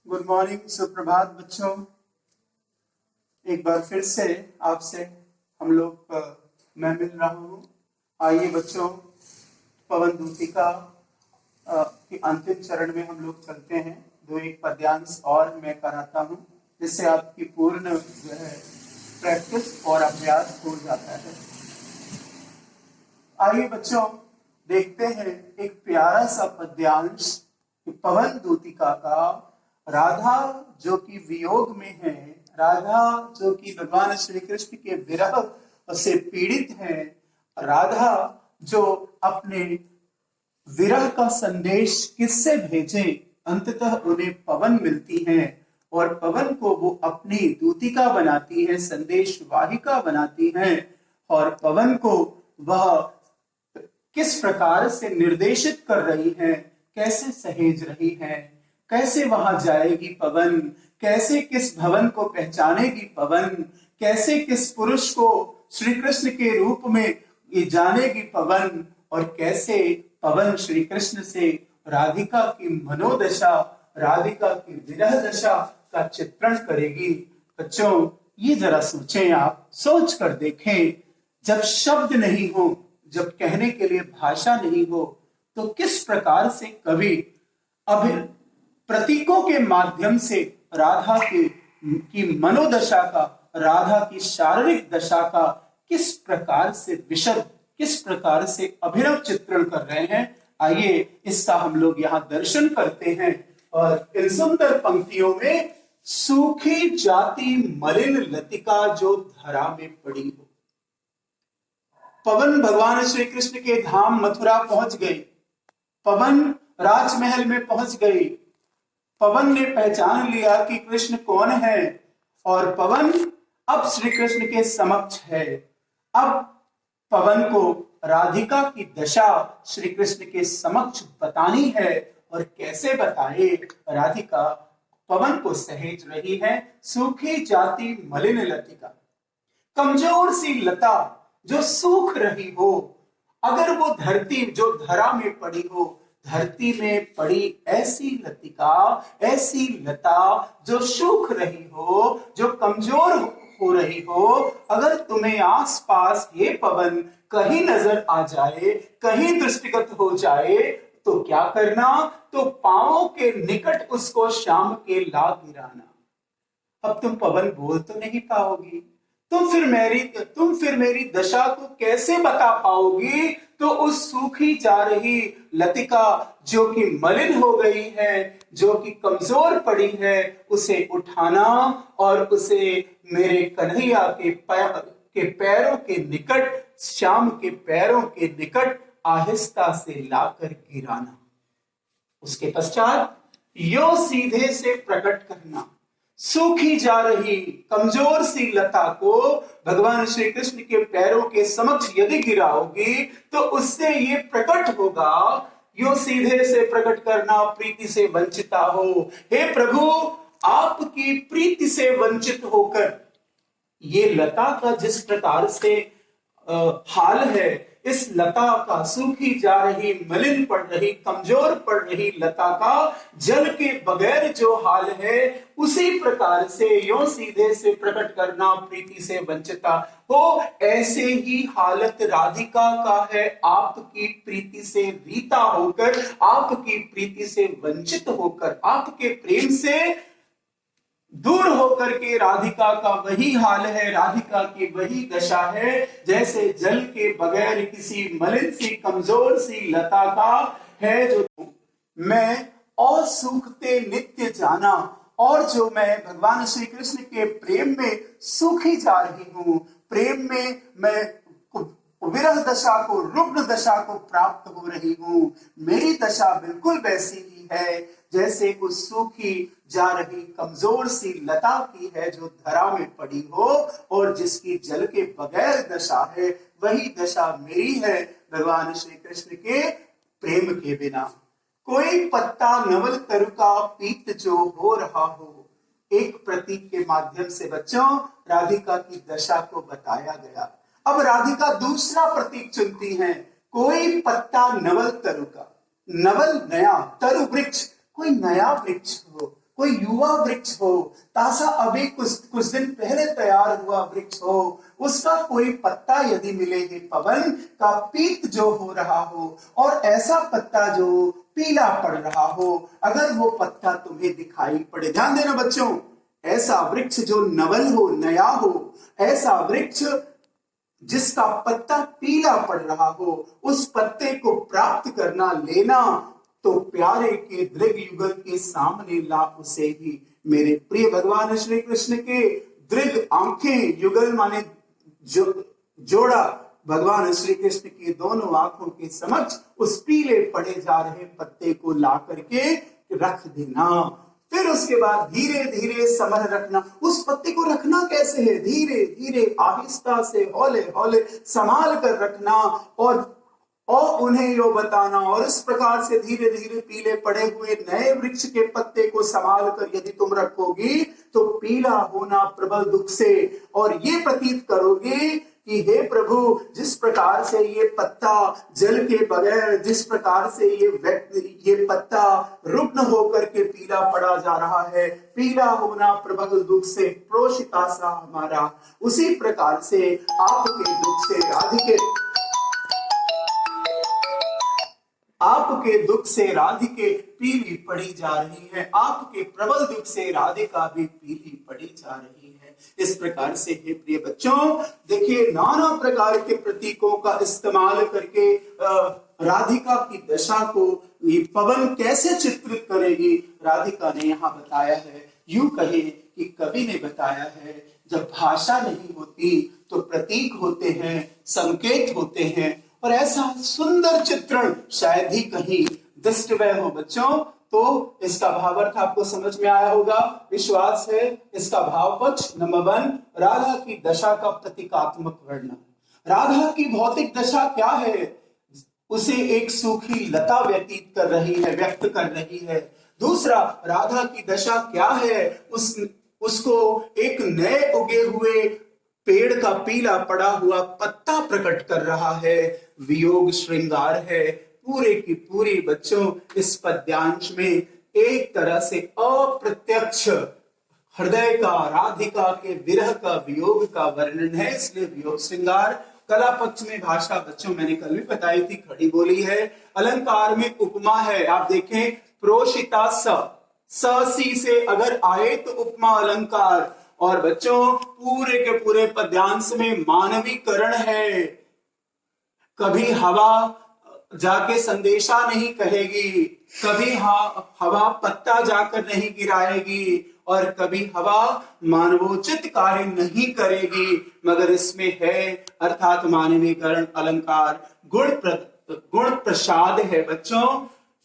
Good morning, सुप्रभात बच्चों। एक बार फिर से आपसे हम लोग मैं मिल रहा हूँ। आइए बच्चों, पवन दूतिका के अंतिम चरण में हम लोग चलते हैं। दो एक पद्यांश और मैं कराता हूँ, जिससे आपकी पूर्ण जो है प्रैक्टिस और अभ्यास हो जाता है। आइए बच्चों, देखते हैं एक प्यारा सा पद्यांश पवन दूतिका का। राधा जो कि वियोग में है, राधा जो कि भगवान श्री कृष्ण के विरह से पीड़ित है, राधा जो अपने विरह का संदेश किससे भेजे, अंततः उन्हें पवन मिलती है और पवन को वो अपनी दूतिका बनाती है, संदेश वाहिका बनाती है। और पवन को वह किस प्रकार से निर्देशित कर रही है, कैसे सहेज रही है, कैसे वहां जाएगी पवन, कैसे किस भवन को पहचानेगी पवन, कैसे किस पुरुष को श्री कृष्ण के रूप में ये जानेगी पवन, और कैसे पवन श्री कृष्ण से राधिका की मनोदशा, राधिका की विरह दशा का चित्रण करेगी। बच्चों, ये जरा सोचें, आप सोच कर देखें, जब शब्द नहीं हो, जब कहने के लिए भाषा नहीं हो, तो किस प्रकार से कवि प्रतीकों के माध्यम से राधा की मनोदशा का, राधा की शारीरिक दशा का किस प्रकार से विशद, किस प्रकार से अभिनव चित्रण कर रहे हैं। आइए इसका हम लोग यहाँ दर्शन करते हैं। और इन सुंदर पंक्तियों में सूखी जाती मलिन लतिका जो धरा में पड़ी हो। पवन भगवान श्री कृष्ण के धाम मथुरा पहुंच गई, पवन राजमहल में पहुंच गई, पवन ने पहचान लिया कि कृष्ण कौन है, और पवन अब श्री कृष्ण के समक्ष है। अब पवन को राधिका की दशा श्री कृष्ण के समक्ष बतानी है, और कैसे बताए। राधिका पवन को सहेज रही है। सूखी जाती मलिन लतिका, कमजोर सी लता जो सूख रही हो, अगर वो धरती जो धरा में पड़ी हो, धरती में पड़ी ऐसी लतिका, ऐसी लता जो सूख रही हो, जो कमजोर हो रही हो, अगर तुम्हें आसपास ये पवन कहीं नजर आ जाए, कहीं दृष्टिगत हो जाए, तो क्या करना, तो पांवों के निकट उसको शाम के ला गिराना। अब तुम पवन बोल तो नहीं पाओगी, तुम फिर मेरी दशा को कैसे बता पाओगी। तो उस सूखी जा रही लतिका जो कि मलिन हो गई है, जो कि कमजोर पड़ी है, उसे उठाना और उसे मेरे कन्हैया के पैरों के निकट, श्याम के पैरों के निकट आहिस्ता से लाकर गिराना। उसके पश्चात यो सीधे से प्रकट करना। सूखी जा रही कमजोर सी लता को भगवान श्री कृष्ण के पैरों के समक्ष यदि गिराओगी, तो उससे ये प्रकट होगा। यो सीधे से प्रकट करना, प्रीति से वंचिता हो। हे प्रभु, आपकी प्रीति से वंचित होकर ये लता का जिस प्रकार से हाल है, इस लता का, सूखी जा रही, मलिन पड़ रही, कमजोर पड़ रही लता का जल के बगैर जो हाल है, उसी प्रकार से यो सीधे से प्रकट करना, प्रीति से वंचिता हो। ऐसे ही हालत राधिका का है, आपकी प्रीति से रीता होकर, आपकी प्रीति से वंचित होकर, आपके प्रेम से दूर होकर के राधिका का वही हाल है, राधिका की वही दशा है, जैसे जल के बगैर किसी मलिन सी कमजोर सी लता का है। जो मैं और सूखते नित्य जाना, और जो मैं भगवान श्री कृष्ण के प्रेम में सूखी जा रही हूं, प्रेम में मैं विरह दशा को, रुग्ण दशा को प्राप्त हो रही हूं। मेरी दशा बिल्कुल वैसी ही है जैसे उस सूखी जा रही कमजोर सी लता की है, जो धरा में पड़ी हो और जिसकी जल के बगैर दशा है। वही दशा मेरी है भगवान श्री कृष्ण के प्रेम के बिना। कोई पत्ता नवल तरुका पीत जो हो रहा हो। एक प्रतीक के माध्यम से बच्चों राधिका की दशा को बताया गया। अब राधिका दूसरा प्रतीक चुनती है। कोई पत्ता नवल तरुका, नवल नया, तरु वृक्ष, कोई नया वृक्ष हो, कोई युवा वृक्ष हो, ताजा अभी कुछ दिन पहले तैयार हुआ वृक्ष हो, उसका कोई पत्ता यदि मिले हे पवन का पीत जो हो रहा हो, और ऐसा पत्ता जो पीला पड़ रहा हो, अगर वो पत्ता तुम्हें दिखाई पड़े, ध्यान देना बच्चों, ऐसा वृक्ष जो नवल हो, नया हो, ऐसा वृक्ष जिसका पत्ता पीला पड़ रहा हो, उस पत्ते को प्राप्त करना, लेना, तो प्यारे के दृग युगल के सामने ला उसे ही। मेरे प्रिय भगवान श्री कृष्ण के दृग आंखें, युगल माने जोड़ा, भगवान श्री कृष्ण की दोनों आंखों के समक्ष उस पीले पड़े जा रहे पत्ते को ला करके रख देना। फिर उसके बाद धीरे धीरे समझ रखना, उस पत्ते को रखना कैसे है, धीरे धीरे आहिस्ता से हौले हौले संभाल कर रखना, और उन्हें यो बताना, और इस प्रकार से धीरे धीरे पीले पड़े हुए नए वृक्ष के पत्ते को संभाल कर यदि तुम रखोगी तो पीला होना प्रबल दुख से, और ये प्रतीत करोगे कि हे प्रभु, जिस प्रकार से ये पत्ता जल के बगैर, जिस प्रकार से ये पत्ता रुग्ण होकर के पीला पड़ा जा रहा है, पीला होना प्रबल दुख से प्रोषिता सा हमारा, उसी प्रकार से आपके दुख से आपके दुख से राधिके पीली पड़ी जा रही है, आपके प्रबल दुख से राधिका भी पीली पड़ी जा रही है। इस प्रकार से हे प्रिय बच्चों, देखिए नाना प्रकार के प्रतीकों का इस्तेमाल करके राधिका की दशा को ये पवन कैसे चित्रित करेगी, राधिका ने यहाँ बताया है। यूं कहे कि कवि ने बताया है, जब भाषा नहीं होती तो प्रतीक होते हैं, संकेत होते हैं, और ऐसा सुंदर चित्रण शायद ही कहीं दृष्टव्य हो बच्चों। तो इसका भावार्थ आपको समझ में आया होगा, विश्वास है। इसका भाव पक्ष नंबर 1, राधा की दशा का प्रतीकात्मक वर्णन। राधा की भौतिक दशा क्या है, उसे एक सूखी लता व्यतीत कर रही है, व्यक्त कर रही है। दूसरा, राधा की दशा क्या है, उसको एक नए उगे हुए पेड़ का पीला पड़ा हुआ पत्ता प्रकट कर रहा है, वियोग श्रृंगार है। पूरे की पूरी बच्चों इस पद्यांश में एक तरह से अप्रत्यक्ष हृदय का, राधिका के विरह का, वियोग का वर्णन है, इसलिए वियोग श्रृंगार। कला पक्ष में भाषा बच्चों मैंने कल भी बताई थी, खड़ी बोली है। अलंकार में उपमा है, आप देखें प्रोषिता सी से अगर आए तो उपमा अलंकार, और बच्चों पूरे के पूरे पद्यांश में मानवीकरण है। कभी हवा जाके संदेशा नहीं कहेगी, कभी हवा पत्ता जाकर नहीं गिराएगी, और कभी हवा मानवोचित कार्य नहीं करेगी, मगर इसमें है अर्थात मानवीकरण अलंकार, गुण प्रसाद है बच्चों।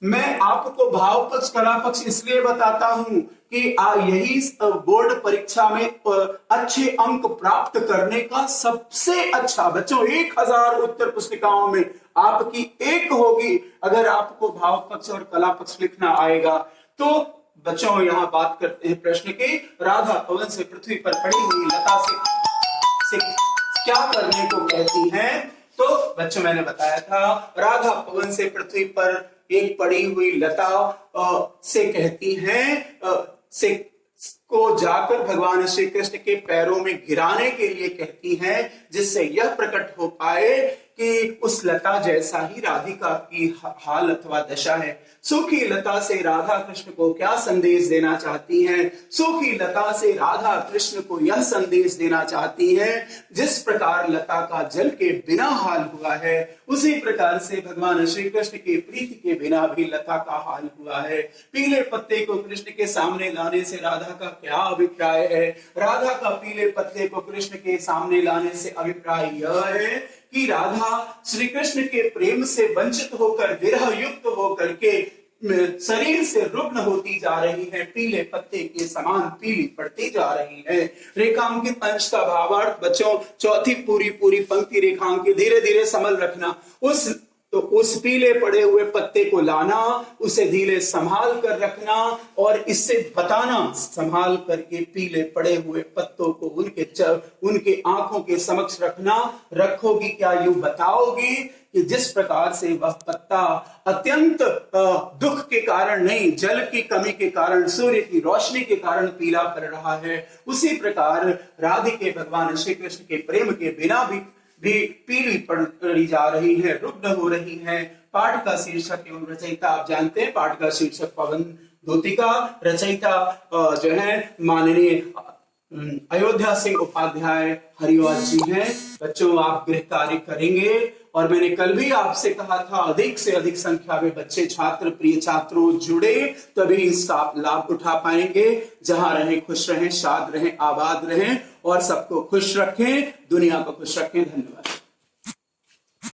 मैं आपको भाव पक्ष कला पक्ष इसलिए बताता हूं कि यही बोर्ड परीक्षा में अच्छे अंक प्राप्त करने का सबसे अच्छा, बच्चों 1000 उत्तर पुस्तिकाओं में आपकी एक होगी अगर आपको भाव पक्ष और कला पक्ष लिखना आएगा। तो बच्चों यहाँ बात करते हैं प्रश्न की, राधा पवन से पृथ्वी पर पड़ी हुई लता से क्या करने को कहती हैं। तो बच्चों मैंने बताया था, राधा पवन से पृथ्वी पर एक पड़ी हुई लता से कहती हैं, से को जाकर भगवान श्री कृष्ण के पैरों में गिराने के लिए कहती हैं, जिससे यह प्रकट हो पाए कि उस लता जैसा ही राधिका की हाल अथवा दशा है। सूखी लता से राधा कृष्ण को क्या संदेश देना चाहती हैं? सूखी लता से राधा कृष्ण को यह संदेश देना चाहती हैं, जिस प्रकार लता का जल के बिना हाल हुआ है, उसी प्रकार से भगवान श्री कृष्ण की प्रीति के बिना भी लता का हाल हुआ है। पीले पत्ते को कृष्ण के सामने लाने से राधा का क्या अभिप्राय है? राधा का पीले पत्ते को कृष्ण के सामने लाने से अभिप्राय यह है कि राधा श्री कृष्ण के प्रेम से वंचित होकर, विरह युक्त होकर के शरीर से रुग्ण होती जा रही है, पीले पत्ते के समान पीली पड़ती जा रही है। रेखांकित अंश का भावार्थ बच्चों, चौथी पूरी पंक्ति रेखांकित, धीरे धीरे समझ रखना। तो उस पीले पड़े हुए पत्ते को लाना, उसे धीरे संभाल कर रखना और इससे बताना, संभाल करके पीले पड़े हुए पत्तों को उनके आंखों के समक्ष रखना। रखोगी क्या, यूं बताओगी कि जिस प्रकार से वह पत्ता अत्यंत दुख के कारण नहीं, जल की कमी के कारण, सूर्य की रोशनी के कारण पीला पड़ रहा है, उसी प्रकार राधिके भगवान श्री कृष्ण के प्रेम के बिना भी पीली पड़ी जा रही है, रुग्ण हो रही है। पाठ का शीर्षक एवं रचयिता आप जानते हैं, पाठ का शीर्षक पवन धोतिका, रचयिता जो है माननीय अयोध्या सिंह उपाध्याय हरिवाल जी हैं। बच्चों आप गृह कार्य करेंगे और मैंने कल भी आपसे कहा था अधिक से अधिक संख्या में बच्चे, छात्र, प्रिय छात्रों जुड़े, तभी इसका आप लाभ उठा पाएंगे। जहां रहें खुश रहें, शाद रहें, आबाद रहें और सबको खुश रखें, दुनिया को खुश रखें। धन्यवाद।